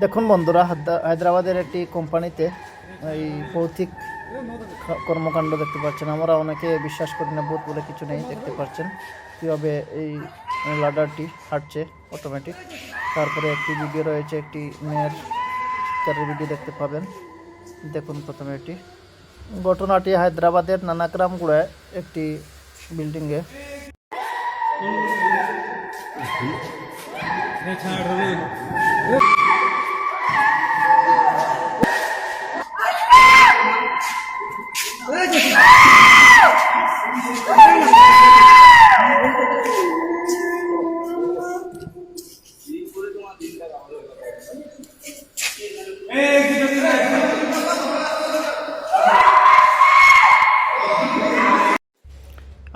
দেখুন বন্ধুরা, হায়দ্রাবাদের একটি কোম্পানিতে এই ভৌতিক কর্মকাণ্ড দেখতে পাচ্ছেন। আমরা অনেকে বিশ্বাস করি না, ভূত বলে কিছু নেই। দেখতে পাচ্ছেন কীভাবে এই লাডারটি হাঁটছে অটোমেটিক। তারপরে একটি ভিডিও রয়েছে, একটি মেয়ের চিৎকারের ভিডিও দেখতে পাবেন। দেখুন প্রথমে এটি ঘটনাটি হায়দ্রাবাদের নানাক্রামগুড়ায় একটি বিল্ডিংয়ে।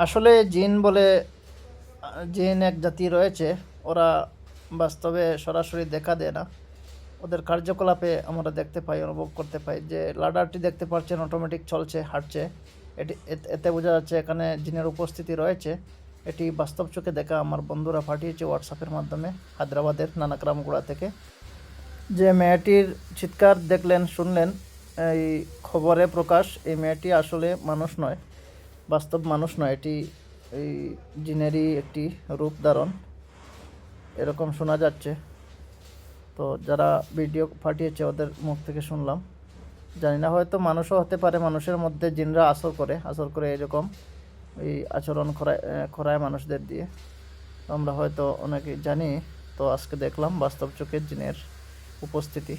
আসলে জিন এক জাতি রয়েছে। ওরা বাস্তবে সরাসরি দেখা দেয় না, ওদের কার্যকলাপে আমরা দেখতে পাই, অনুভব করতে পাই। যে লাডারটি দেখতে পাচ্ছেন অটোমেটিক চলছে, হাঁটছে, এতে বোঝা যাচ্ছে এখানে জিনের উপস্থিতি রয়েছে। এটি বাস্তব চোখে দেখা আমার বন্ধুরা পাঠিয়েছে হোয়াটসঅ্যাপের মাধ্যমে হায়দ্রাবাদের নানাক্রামগুড়া থেকে। যে মেয়েটির চিৎকার দেখলেন, শুনলেন এই খবরে প্রকাশ, এই মেয়েটি আসলে মানুষ নয়, বাস্তব মানুষ নয়। এটি এই জিনেরই একটি রূপ ধারণ, এরকম শোনা যাচ্ছে। তো যারা ভিডিও পাঠিয়েছে ওদের মুখ থেকে শুনলাম। জানি না, হয়তো মানুষও হতে পারে, মানুষের মধ্যে জিনরা আসর করে এরকম এই আচরণ করায় মানুষদের দিয়ে। আমরা হয়তো অনেকে জানি। তো আজকে দেখলাম বাস্তব চোখে জিনের উপস্থিতি।